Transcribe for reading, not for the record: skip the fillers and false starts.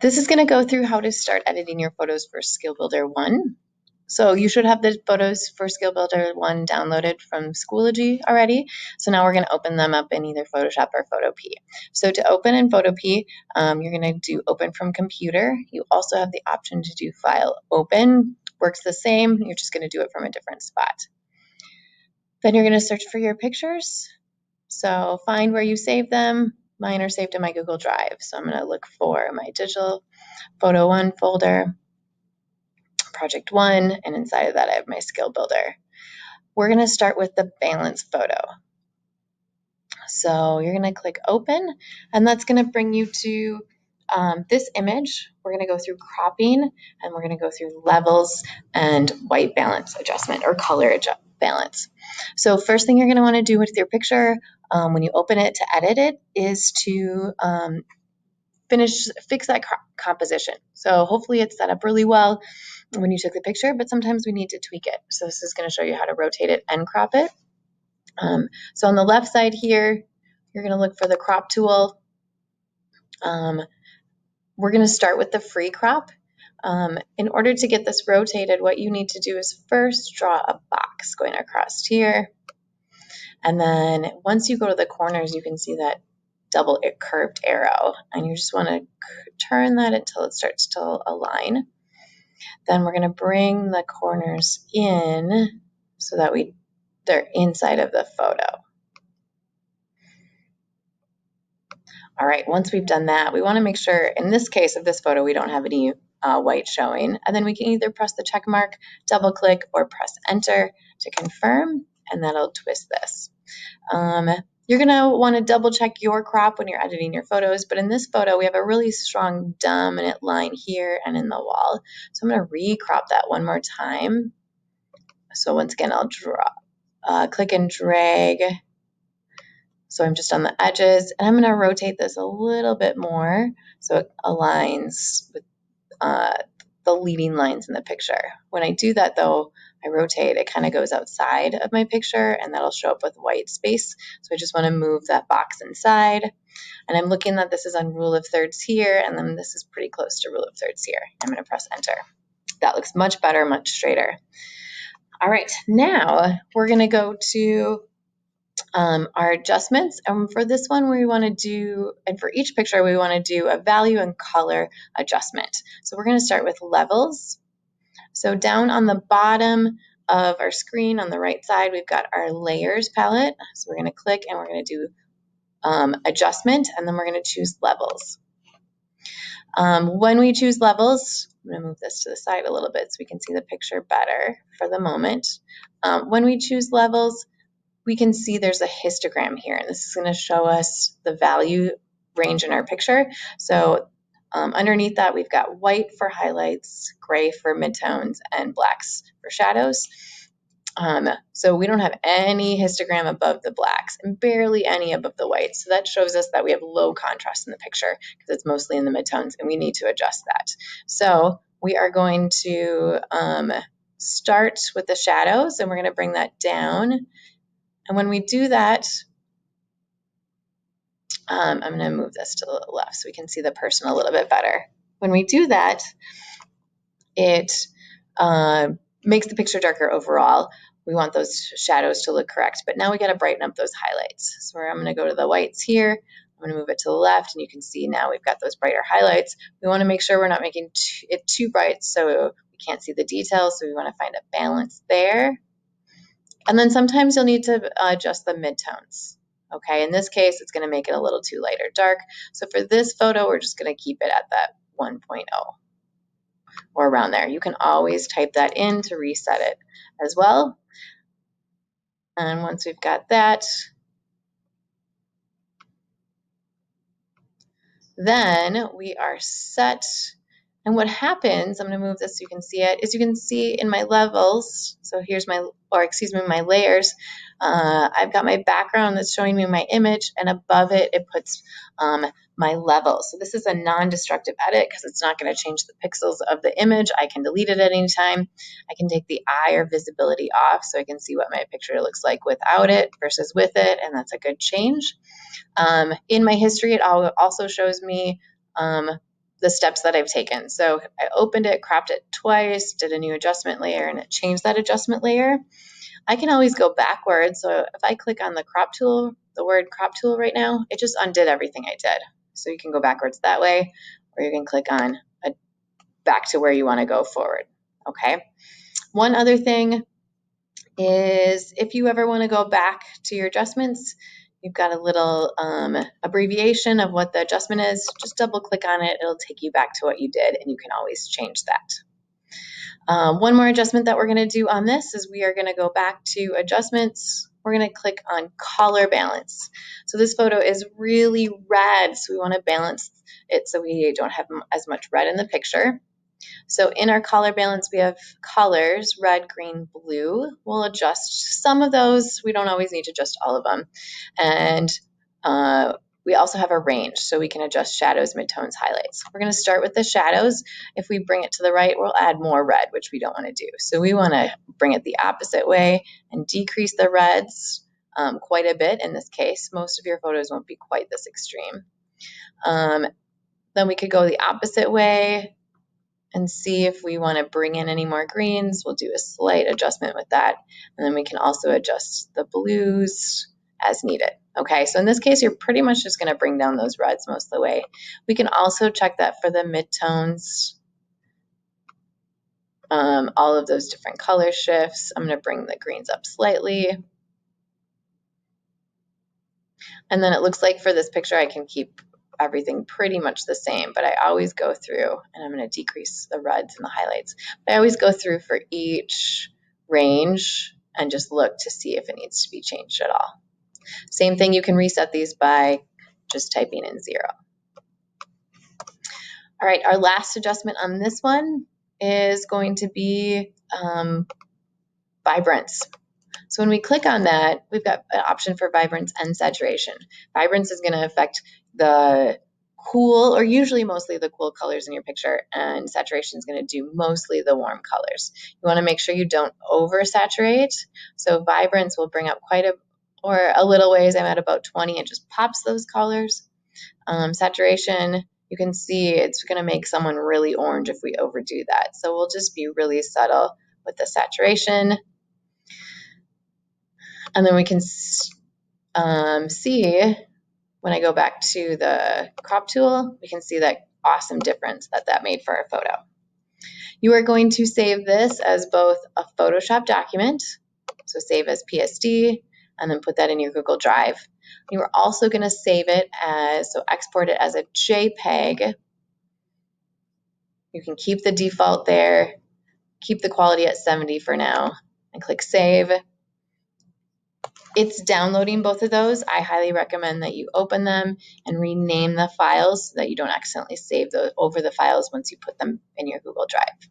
This is going to go through how to start editing your photos for Skill Builder 1. So you should have the photos for Skill Builder 1 downloaded from Schoology already. So now we're going to open them up in either Photoshop or Photopea. So to open in Photopea, you're going to do Open from Computer. You also have the option to do File Open. Works the same. You're just going to do it from a different spot. Then you're going to search for your pictures. So find where you save them. Mine are saved in my Google Drive. So I'm going to look for my Digital Photo 1 folder, Project 1, and inside of that I have my Skill Builder. We're going to start with the balance photo. So you're going to click Open, and that's going to bring you to this image. We're going to go through cropping, and we're going to go through levels and white balance adjustment or color balance. So first thing you're going to want to do with your picture when you open it to edit it is to fix that composition. So hopefully it's set up really well when you took the picture, but sometimes we need to tweak it. So this is going to show you how to rotate it and crop it. So on the left side here, you're going to look for the crop tool. We're going to start with the free crop. In order to get this rotated, what you need to do is first draw a box going across here. And then once you go to the corners, you can see that double curved arrow, and you just want to turn that until it starts to align. Then we're going to bring the corners in so that they're inside of the photo. All right, once we've done that, we want to make sure, in this case of this photo, we don't have any white showing. And then we can either press the check mark, double click, or press enter to confirm, and that'll twist this. You're going to want to double check your crop when you're editing your photos, but in this photo, we have a really strong dominant line here and in the wall. So I'm going to re-crop that one more time. So once again, I'll click and drag. So I'm just on the edges, and I'm going to rotate this a little bit more so it aligns with the leading lines in the picture. When I do that though, I rotate, it kind of goes outside of my picture, and that'll show up with white space. So I just want to move that box inside. And I'm looking that this is on rule of thirds here, and then this is pretty close to rule of thirds here. I'm going to press enter. That looks much better, much straighter. All right, now we're going to go to our adjustments. And for this one, we want to do, and for each picture, we want to do a value and color adjustment. So we're going to start with levels. So down on the bottom of our screen on the right side, we've got our layers palette. So we're going to click and we're going to do adjustment, and then we're going to choose levels. When we choose levels, I'm going to move this to the side a little bit so we can see the picture better for the moment. When we choose levels, we can see there's a histogram here, and this is going to show us the value range in our picture. So underneath that, we've got white for highlights, gray for midtones, and blacks for shadows. So we don't have any histogram above the blacks and barely any above the whites. So that shows us that we have low contrast in the picture because it's mostly in the midtones, and we need to adjust that. So we are going to start with the shadows, and we're going to bring that down. And when we do that, I'm going to move this to the left so we can see the person a little bit better. When we do that, it makes the picture darker overall. We want those shadows to look correct, but now we got to brighten up those highlights. So I'm going to go to the whites here. I'm going to move it to the left, and you can see now we've got those brighter highlights. We want to make sure we're not making it too bright so we can't see the details, so we want to find a balance there. And then sometimes you'll need to adjust the midtones. Okay, in this case, it's going to make it a little too light or dark. So for this photo, we're just going to keep it at that 1.0 or around there. You can always type that in to reset it as well. And once we've got that, then we are set. And what happens, I'm going to move this so you can see it, is you can see in my levels, so here's my layers, I've got my background that's showing me my image, and above it, it puts my levels. So this is a non-destructive edit because it's not going to change the pixels of the image. I can delete it at any time. I can take the eye or visibility off so I can see what my picture looks like without it versus with it, and that's a good change. In my history, it also shows me the steps that I've taken. So I opened it, cropped it twice, did a new adjustment layer, and it changed that adjustment layer. I can always go backwards. So if I click on the crop tool, the word crop tool right now, it just undid everything I did. So you can go backwards that way, or you can click on back to where you want to go forward. Okay. One other thing is if you ever want to go back to your adjustments, you've got a little abbreviation of what the adjustment is. Just double click on it. It'll take you back to what you did, and you can always change that. One more adjustment that we're going to do on this is we are going to go back to adjustments. We're going to click on color balance. So this photo is really red, so we want to balance it so we don't have as much red in the picture. So in our color balance, we have colors, red, green, blue. We'll adjust some of those. We don't always need to adjust all of them. And we also have a range, so we can adjust shadows, midtones, highlights. We're going to start with the shadows. If we bring it to the right, we'll add more red, which we don't want to do. So we want to bring it the opposite way and decrease the reds quite a bit in this case. Most of your photos won't be quite this extreme. Then we could go the opposite way and see if we want to bring in any more greens. We'll do a slight adjustment with that. And then we can also adjust the blues as needed. Okay, so in this case, you're pretty much just going to bring down those reds most of the way. We can also check that for the midtones, all of those different color shifts. I'm going to bring the greens up slightly. And then it looks like for this picture, I can keep everything pretty much the same, but I always go through, and I'm going to decrease the reds and the highlights. But I always go through for each range and just look to see if it needs to be changed at all. Same thing, you can reset these by just typing in 0. All right, our last adjustment on this one is going to be vibrance. So when we click on that, we've got an option for vibrance and saturation. Vibrance is going to affect the cool, or usually mostly the cool colors in your picture, and saturation is going to do mostly the warm colors. You want to make sure you don't oversaturate. So vibrance will bring up quite a little ways. I'm at about 20. It just pops those colors. Saturation, you can see it's going to make someone really orange if we overdo that. So we'll just be really subtle with the saturation. And then we can see when I go back to the crop tool, we can see that awesome difference that made for our photo. You are going to save this as both a Photoshop document, so save as PSD, and then put that in your Google Drive. You are also going to save it export it as a JPEG. You can keep the default there, keep the quality at 70 for now, and click Save. It's downloading both of those. I highly recommend that you open them and rename the files so that you don't accidentally save over the files once you put them in your Google Drive.